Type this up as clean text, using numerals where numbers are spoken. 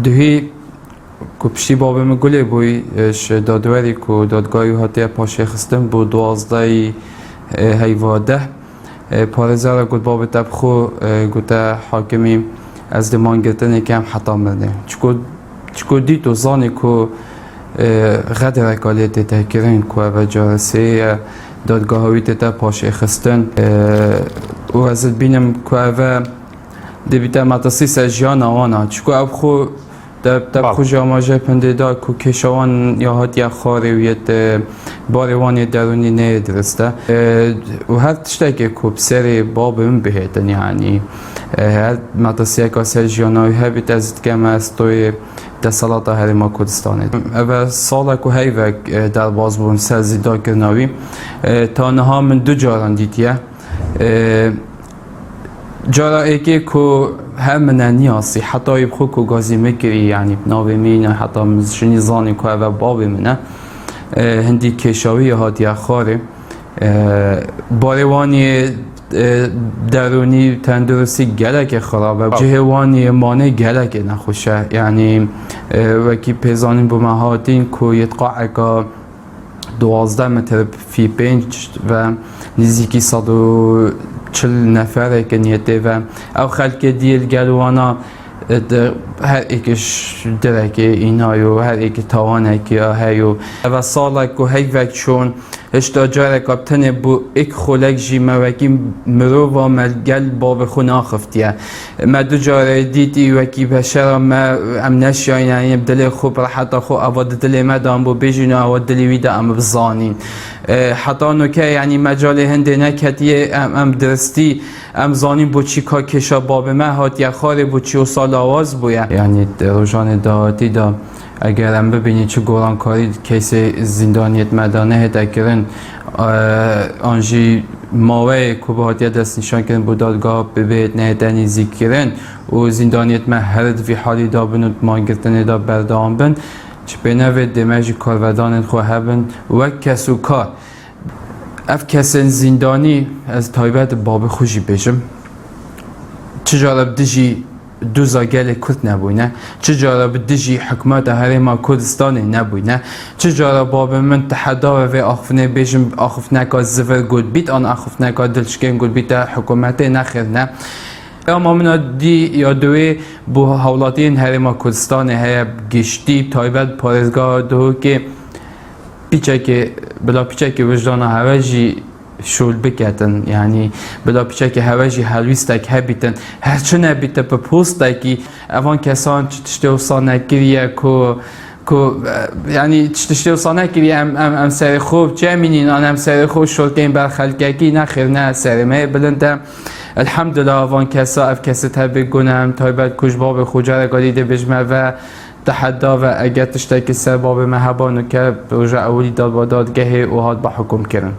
دهی کو پشتی بابه مگولی بوی اش دادوری کو دادگاهی هاتی پاشه خستم بود 12 هیواده پارزار گود بابه تبخو گوته حاکمی از دمان گرتن کم حتا مرده چکو دی تو زانی کو غدر اکالیت تحکیرین کو و جارسه دادگاهی تا پاشه خستن و از بینم کو و دیویتا متاسی سجیان آوانا چکو اب خو دب خو جاماجه پنده دا کو کشوان یا هات یا خارویت باروانی درونی نه درسته و هر تشتاکی کو بسری بابم بهتن یعنی هر متاسی اکا سجیانوی هبیت از کم از توی دستالات هریما کردستانه و سال کو هیوک در باز بون سرزیدا کرناوی تا نها من دو جاران دیتیه جارا ایکی کو هم نیاسی حتی یبخو کو گازی مکری یعنی ناوی مینه حتی مزشنی زانی کو و بابی منه هندی کشاوی هاتی خاره باروانی درونی تندرستی گلک خرابه جهوانی مانع گلک نخوشه یعنی وکی پیزانین بمهاتین کو یتقاع که 12 متر فی 5 و نزدیکی 140 نفره که نیته و او خلک دیل گلوانا هر ایکش درکه اینایو هر ایک توانه که هایو و ساله که هی وقت چون هشتا جاره کابتنه بو ایک خولک جیمه وکی مرو و ملگل باب خون آخفتیه ما دو جاره دیتی وکی بشرا ما ام نشیاین یعنی دل خوب حتی خو اواد دل ما دام بو بیجونه اواد دلی ویده ام بزانین حتی نوکه یعنی مجال هنده نکتیه ام درستی ام زانین بو چی که کشا باب ما هات یا خاره بو چی و سال آواز بویه یعنی روژان داتی دا اگر هم ببینید چه گورانکاری کیس زندانیت مدانه هدکرن آنجی ماوه کوبهاتی دست نشان کردن بود دادگاه ببید نه دنیزی کردن و زندانیت ما هرد وی حالی دا بنود مانگرتن دا بردام بند چه بینوه دمجی کارودان خواه بند و کسو کار اف کسن زندانی از تایبت باب خوشی بشم چه جالب دیجی دو زاگل کرد نبوینه چه جارا بدیجی حکمت هریما کردستان نبوینه چه جارا باب من تحدا و آخفنه بیشم آخفنه که زفر گود بیت آن آخفنه که دلشکن گود بیت حکومت نخیر نه اما من دی یا دوی بو حولاتین هریما کردستان های گشتی تایبت پارزگاه دو که بلا پیچه که وجدان هواجی شول بکتن یعنی بلا پیچه که هواجی هلویستک هبیتن هرچه نبیته به پوستکی اوان کسان چتشته و سانکریه که یعنی چتشته و سانکریه ام سر خوب چه امینین ام سر خوب شلکین بر خلقکی نخیر نه سر مه بلنده الحمدلله اوان کسا اف کسی تبه گنم تایبت کش باب خوجه گالیده بجمه و تحدا و اگر تشتکی سر باب مهبانو که روژه اولی داد با دادگه او هاد با حکم کرن